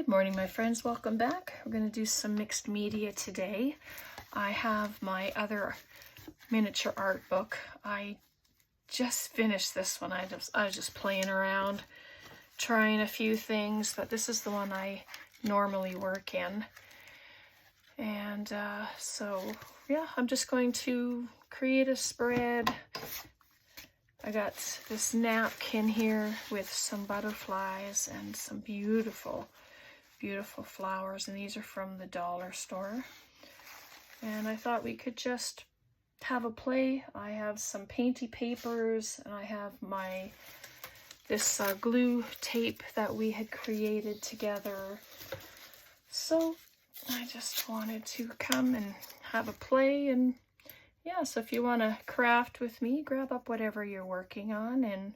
Good morning, my friends. Welcome back. We're going to do some mixed media today. I have my other miniature art book. I just finished this one. I was just playing around, trying a few things, but this is the one I normally work in. And so, yeah, I'm just going to create a spread. I got this napkin here with some butterflies and some beautiful flowers, and these are from the dollar store. And I thought we could just have a play. I have some painty papers, and I have this glue tape that we had created together. So I just wanted to come and have a play. And yeah, so if you want to craft with me, grab up whatever you're working on and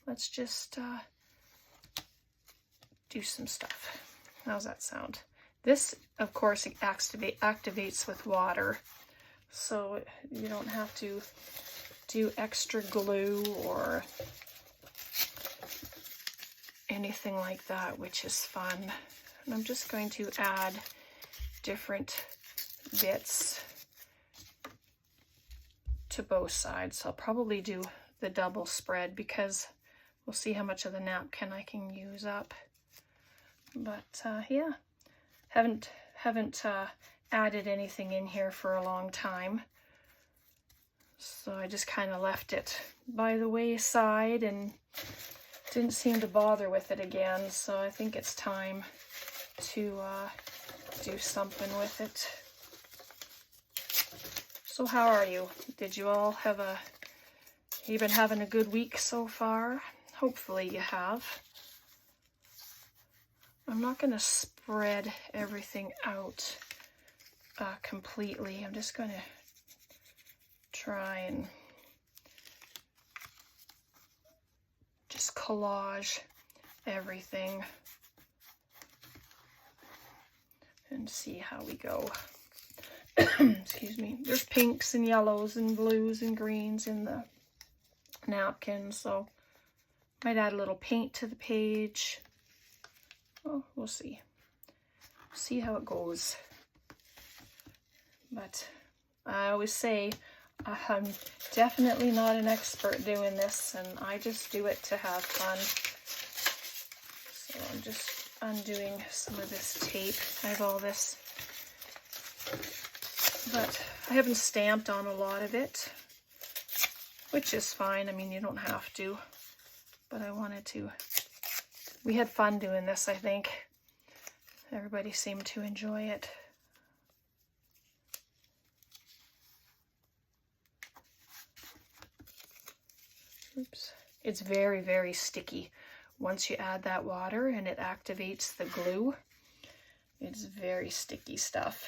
let's just do some stuff. How's that sound? This, of course, activates with water, so you don't have to do extra glue or anything like that, which is fun. And I'm just going to add different bits to both sides. I'll probably do the double spread because we'll see how much of the napkin I can use up. But yeah, haven't added anything in here for a long time, so I just kind of left it by the wayside and didn't seem to bother with it again. So I think it's time to do something with it. So how are you? Did you all you been having a good week so far? Hopefully you have. I'm not going to spread everything out completely. I'm just going to try and just collage everything and see how we go. Excuse me. There's pinks and yellows and blues and greens in the napkin, so might add a little paint to the page. Oh, we'll see. See how it goes. But I always say I'm definitely not an expert doing this, and I just do it to have fun. So I'm just undoing some of this tape. I have all this, but I haven't stamped on a lot of it, which is fine. I mean, you don't have to, but I wanted to. We had fun doing this, I think. Everybody seemed to enjoy it. Oops. It's very, very sticky. Once you add that water and it activates the glue, it's very sticky stuff.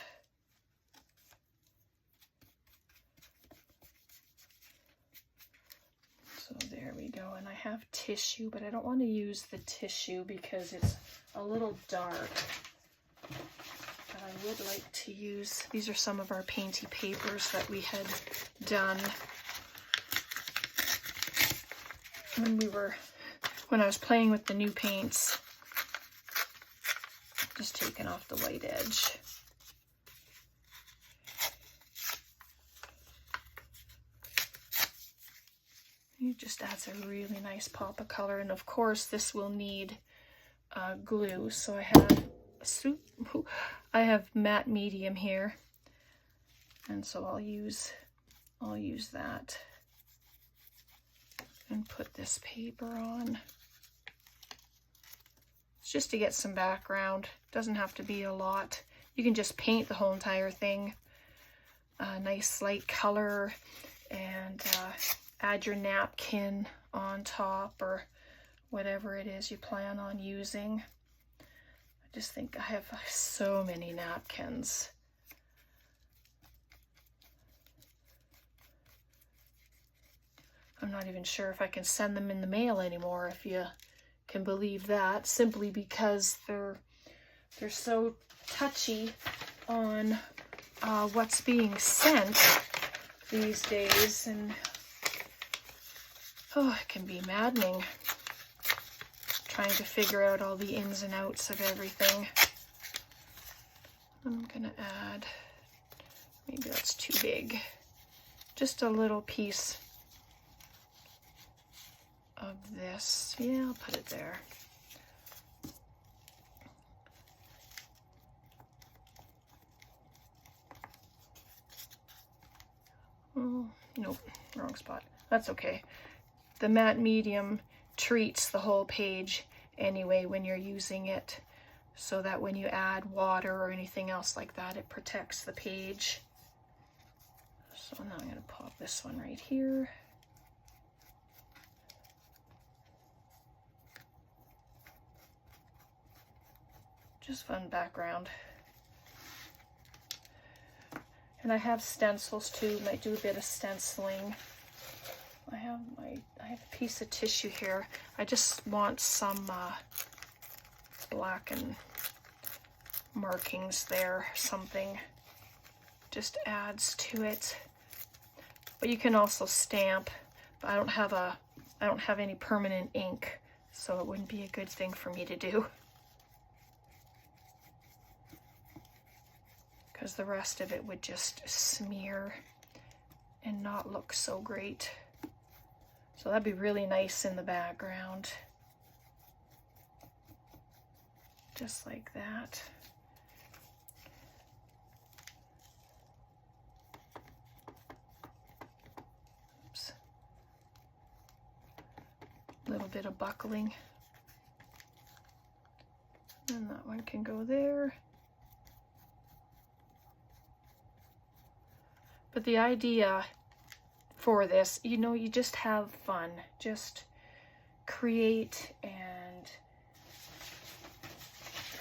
So there we go, and I have tissue, but I don't want to use the tissue because it's a little dark. But I would like to use, these are some of our painty papers that we had done when I was playing with the new paints. Just taking off the white edge. It just adds a really nice pop of color, and of course this will need glue. So I have matte medium here, and so I'll use that and put this paper on. It's just to get some background. Doesn't have to be a lot. You can just paint the whole entire thing a nice light color and add your napkin on top or whatever it is you plan on using. I just think I have so many napkins. I'm not even sure if I can send them in the mail anymore, if you can believe that, simply because they're so touchy on what's being sent these days, and oh, it can be maddening trying to figure out all the ins and outs of everything. I'm gonna add, maybe that's too big, just a little piece of this. Yeah, I'll put it there. Oh, nope, wrong spot. That's okay. The matte medium treats the whole page anyway when you're using it, so that when you add water or anything else like that, it protects the page. So now I'm going to pop this one right here. Just fun background. And I have stencils too, might do a bit of stenciling. I have a piece of tissue here. I just want some black and markings there, something just adds to it. But you can also stamp, but I don't have any permanent ink, so it wouldn't be a good thing for me to do, because the rest of it would just smear and not look so great. So that'd be really nice in the background. Just like that. Oops. A little bit of buckling. And that one can go there. But the idea for this, you know, you just have fun. Just create and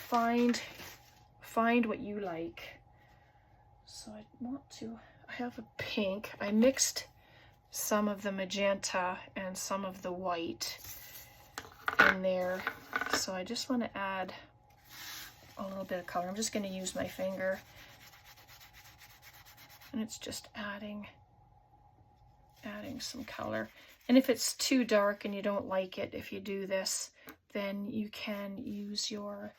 find what you like. So I have a pink. I mixed some of the magenta and some of the white in there. So I just want to add a little bit of color. I'm just going to use my finger. And it's just adding some color. And if it's too dark and you don't like it, if you do this, then you can use your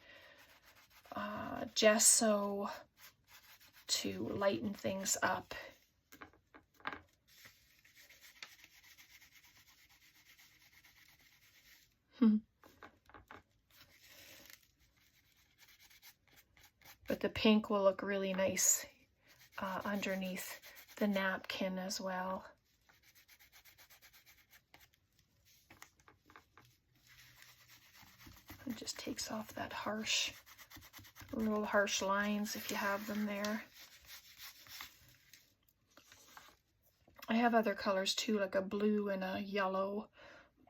gesso to lighten things up. But the pink will look really nice underneath the napkin as well. It just takes off that little harsh lines if you have them there. I have other colors too, like a blue and a yellow,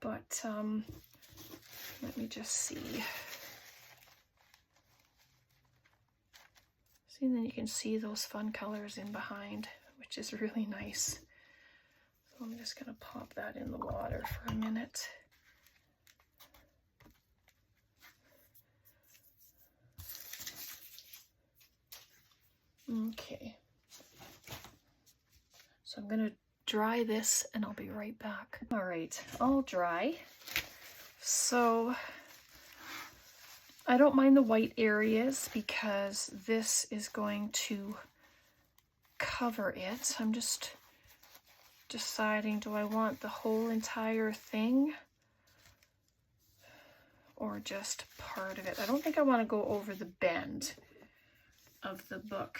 but let me just see. See, and then you can see those fun colors in behind, which is really nice. So I'm just gonna pop that in the water for a minute. Okay, so I'm gonna dry this and I'll be right back. All right, all dry. So I don't mind the white areas because this is going to cover it. I'm just deciding, do I want the whole entire thing or just part of it? I don't think I want to go over the bend of the book.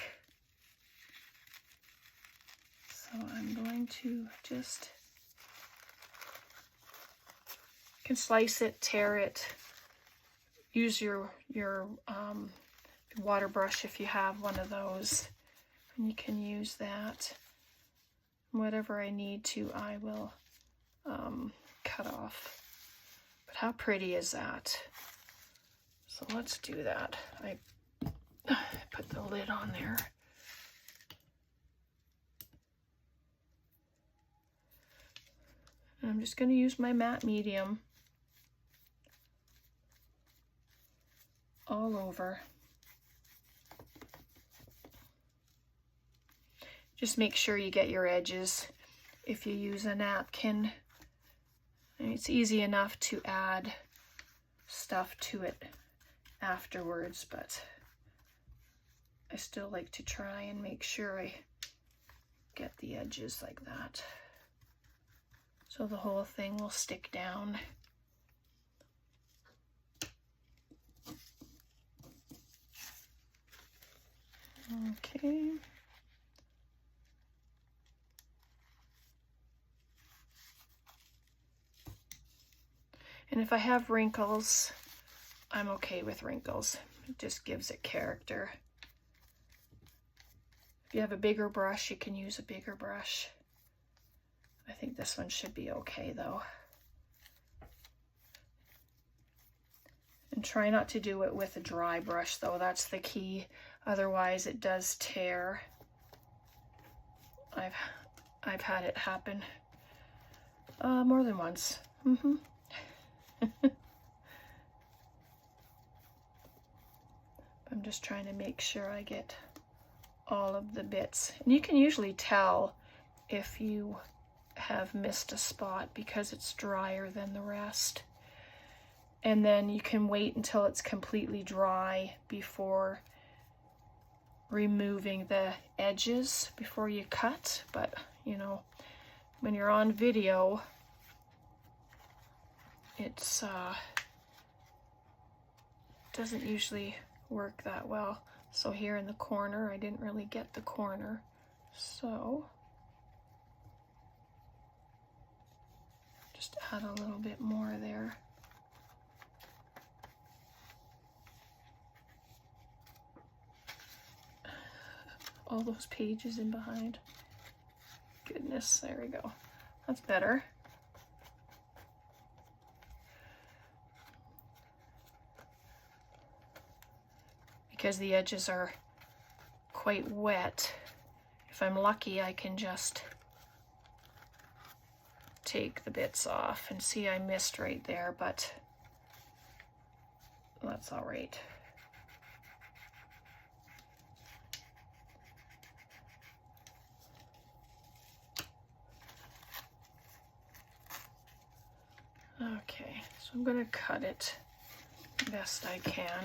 So I'm going to just, you can slice it, tear it, use your water brush if you have one of those, and you can use that. Whatever I need to, I will cut off. But how pretty is that? So let's do that. I put the lid on there. And I'm just going to use my matte medium all over. Just make sure you get your edges if you use a napkin. And it's easy enough to add stuff to it afterwards, but I still like to try and make sure I get the edges like that, so the whole thing will stick down. Okay. And if I have wrinkles, I'm okay with wrinkles. It just gives it character. If you have a bigger brush, you can use a bigger brush. I think this one should be okay though. And try not to do it with a dry brush though, that's the key. Otherwise it does tear. I've had it happen more than once. I'm just trying to make sure I get all of the bits. And you can usually tell if you have missed a spot because it's drier than the rest. And then you can wait until it's completely dry before removing the edges before you cut. But you know, when you're on video, it's doesn't usually work that well. So here in the corner, I didn't really get the corner, so just add a little bit more there. All those pages in behind. Goodness, there we go. That's better. Because the edges are quite wet, if I'm lucky, I can just take the bits off. And see, I missed right there, but that's all right. Okay, so I'm going to cut it best I can.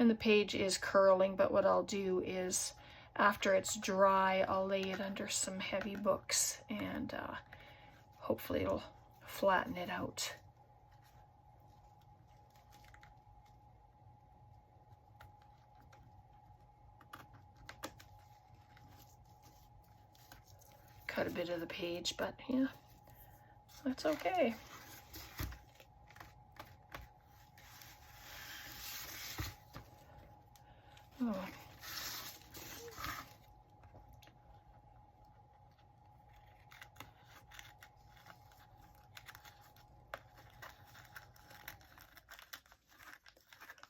And the page is curling, but what I'll do is after it's dry, I'll lay it under some heavy books and hopefully it'll flatten it out. Cut a bit of the page, but yeah, that's okay. Oh.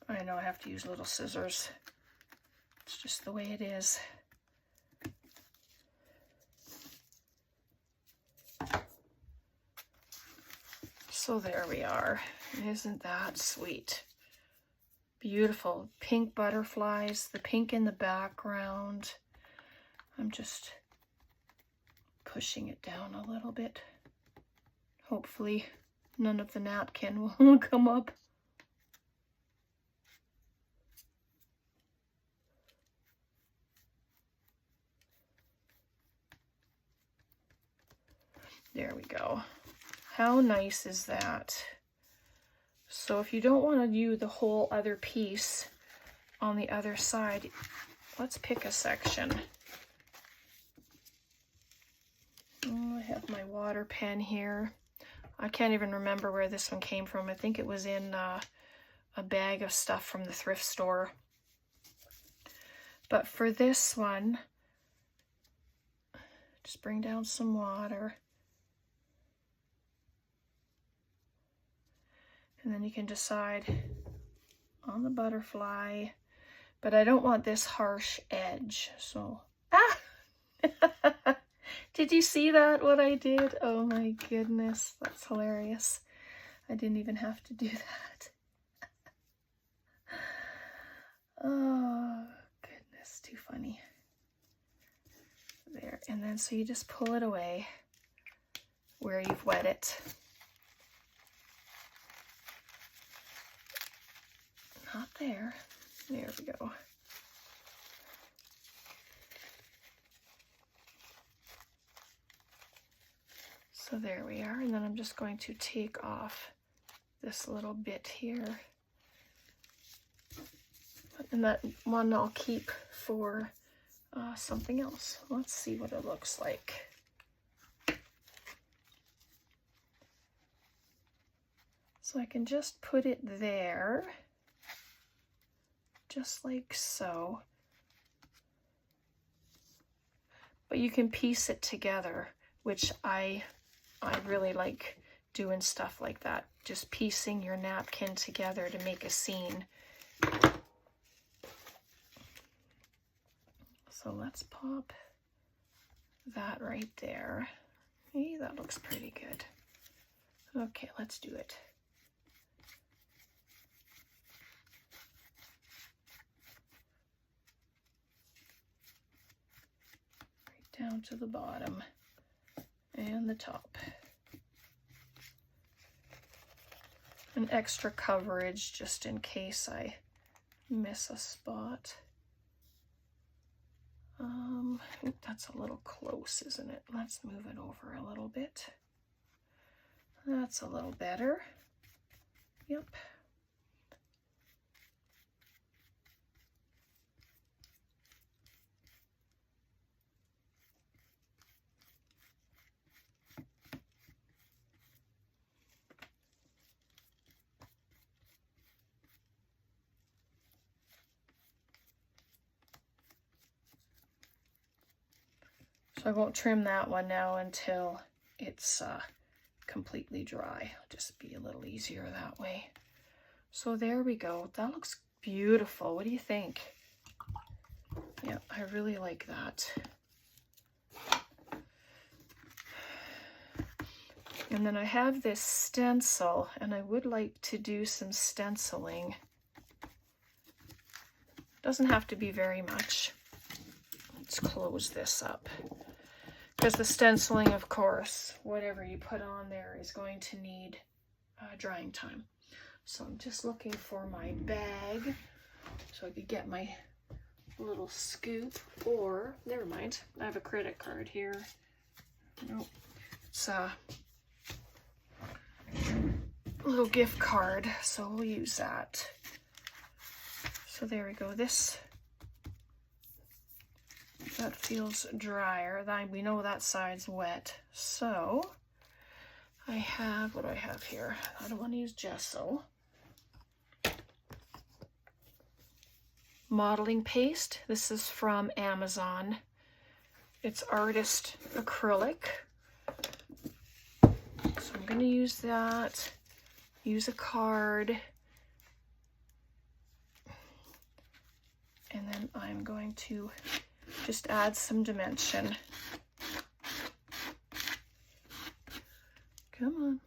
I know I have to use little scissors. It's just the way it is. So there we are. Isn't that sweet? Beautiful pink butterflies, the pink in the background. I'm just pushing it down a little bit. Hopefully none of the napkin will come up. There we go. How nice is that? So if you don't want to do the whole other piece on the other side, let's pick a section. Oh, I have my water pen here. I can't even remember where this one came from. I think it was in a bag of stuff from the thrift store. But for this one, just bring down some water. And then you can decide on the butterfly, but I don't want this harsh edge, so, Did you see that, what I did? Oh my goodness, that's hilarious. I didn't even have to do that. Oh goodness, too funny. There, and then so you just pull it away where you've wet it. not there. There we go. So there we are, and then I'm just going to take off this little bit here. And that one I'll keep for something else. Let's see what it looks like. So I can just put it there, just like so. But you can piece it together, which I really like doing stuff like that. Just piecing your napkin together to make a scene. So let's pop that right there. Hey, that looks pretty good. Okay, let's do it. Right down to the bottom and the top. An extra coverage just in case I miss a spot. That's a little close, isn't it? Let's move it over a little bit. That's a little better. Yep. So I won't trim that one now until it's completely dry. It'll just be a little easier that way. So there we go. That looks beautiful. What do you think? Yeah, I really like that. And then I have this stencil, and I would like to do some stenciling. Doesn't have to be very much. Let's close this up. Because the stenciling, of course, whatever you put on there is going to need drying time. So I'm just looking for my bag so I could get my little scoop, or never mind, I have a credit card here. Nope, it's a little gift card, so we'll use that. So there we go. That feels drier. We know that side's wet. So I have, what do I have here? I don't want to use gesso. Modeling paste. This is from Amazon. It's artist acrylic. So I'm going to use that. Use a card. And then I'm going to just add some dimension. Come on.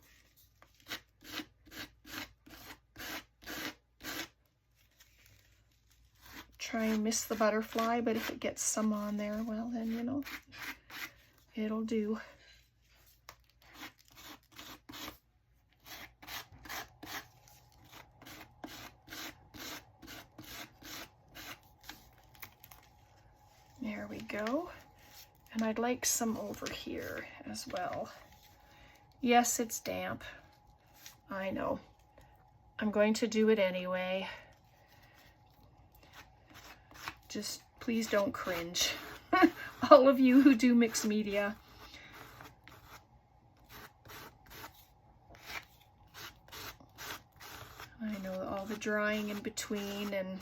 Try and miss the butterfly, but if it gets some on there, well then, you know, it'll do. There we go. And I'd like some over here as well. Yes, it's damp. I know. I'm going to do it anyway. Just please don't cringe. All of you who do mixed media. I know all the drying in between, and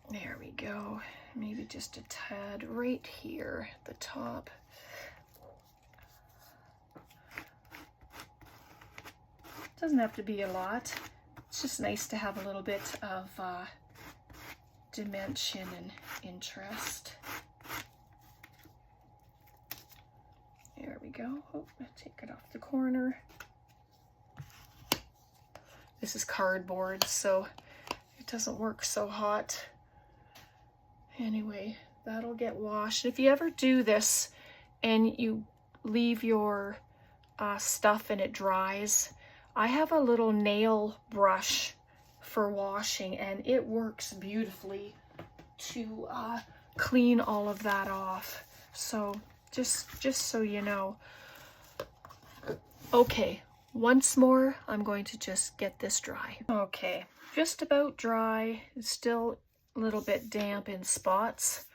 there we go. Maybe just a tad right here at the top. Doesn't have to be a lot. It's just nice to have a little bit of dimension and interest. There we go. Oh, take it off the corner. This is cardboard, so it doesn't work so hot. Anyway, that'll get washed. If you ever do this and you leave your stuff and it dries, I have a little nail brush for washing, and it works beautifully to clean all of that off. So just so you know. Okay, once more, I'm going to just get this dry. Okay, just about dry. It's still a little bit damp in spots.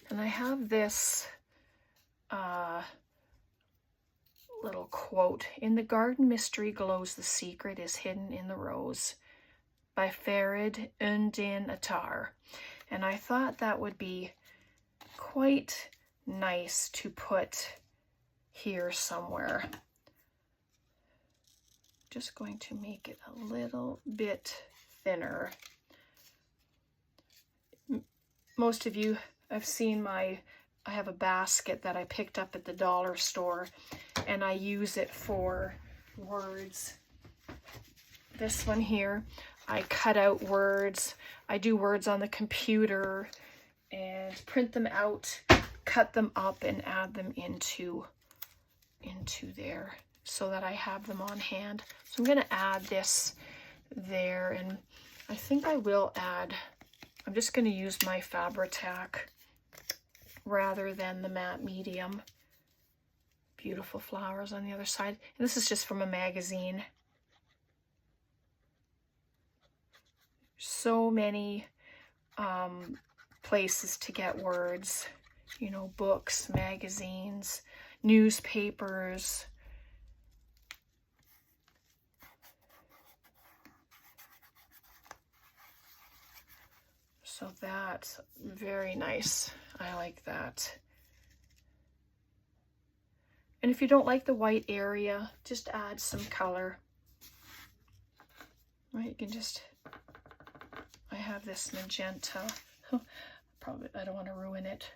And I have this little quote. "In the garden mystery glows the secret is hidden in the rose," by Farid Undin Attar. And I thought that would be quite nice to put here somewhere. Just going to make it a little bit thinner. Most of you have seen I have a basket that I picked up at the dollar store, and I use it for words. This one here, I cut out words. I do words on the computer and print them out, cut them up, and add them into there so that I have them on hand. So I'm going to add this there, and I think I will add, I'm just going to use my Fabri-Tac rather than the matte medium. Beautiful flowers on the other side. And this is just from a magazine. So many places to get words, you know, books, magazines, newspapers. So that's very nice. I like that. And if you don't like the white area, just add some color. Right, you can just, I have this magenta. Probably, I don't want to ruin it.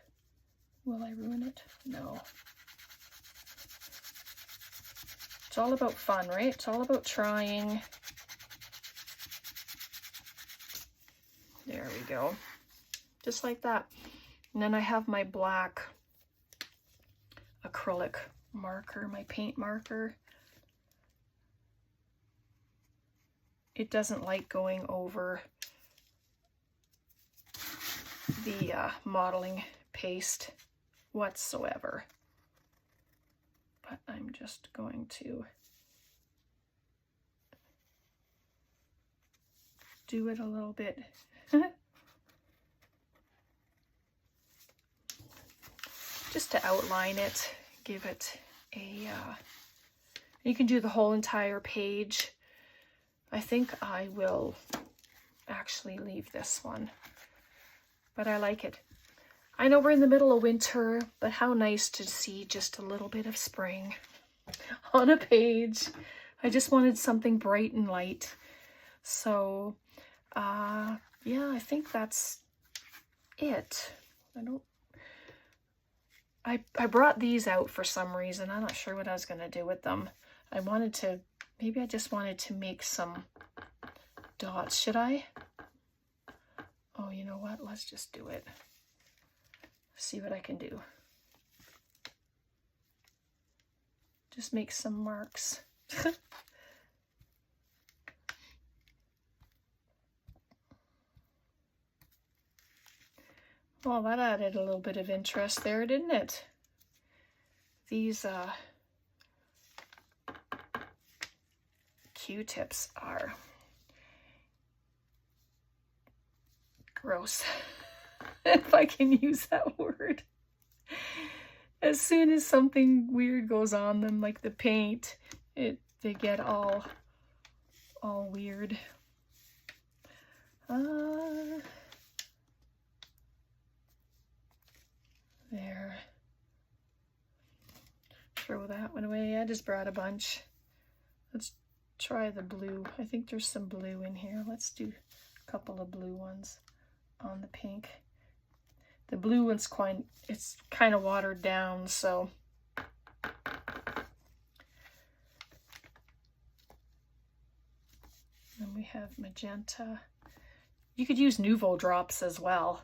Will I ruin it? No. It's all about fun, right? It's all about trying. There we go. Just like that. And then I have my black acrylic marker, my paint marker. It doesn't like going over the modeling paste whatsoever. But I'm just going to do it a little bit. Just to outline it, give it a, you can do the whole entire page. I think I will actually leave this one, but I like it. I know we're in the middle of winter, but how nice to see just a little bit of spring on a page. I just wanted something bright and light. So, yeah, I think that's it. I brought these out for some reason. I'm not sure what I was going to do with them. I wanted to, maybe I just wanted to make some dots. Should I? Oh, you know what? Let's just do it. See what I can do. Just make some marks. Well, that added a little bit of interest there, didn't it? These Q-tips are gross, if I can use that word. As soon as something weird goes on them, like the paint, they get all weird. There. Throw that one away. I just brought a bunch. Let's try the blue. I think there's some blue in here. Let's do a couple of blue ones on the pink. The blue one's it's kind of watered down, so then we have magenta. You could use Nuvo drops as well.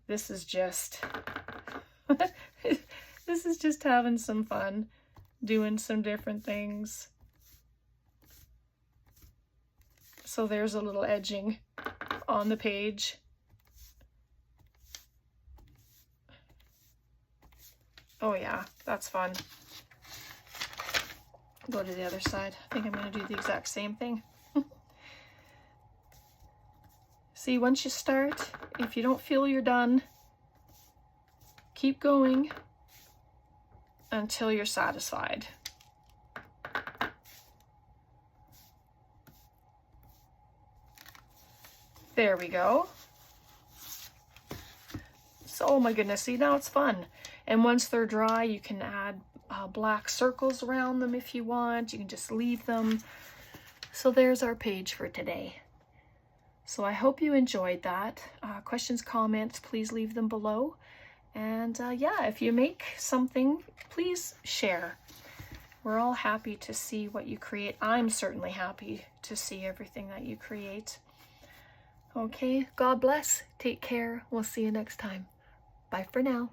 This is just this is just having some fun, doing some different things. So there's a little edging on the page. Oh yeah, that's fun. Go to the other side. I think I'm going to do the exact same thing. See, once you start, if you don't feel you're done, keep going until you're satisfied. There we go. So, oh my goodness, see, now it's fun. And once they're dry, you can add black circles around them if you want. You can just leave them. So there's our page for today. So I hope you enjoyed that. Questions, comments, please leave them below. And yeah, if you make something, please share. We're all happy to see what you create. I'm certainly happy to see everything that you create. Okay, God bless. Take care. We'll see you next time. Bye for now.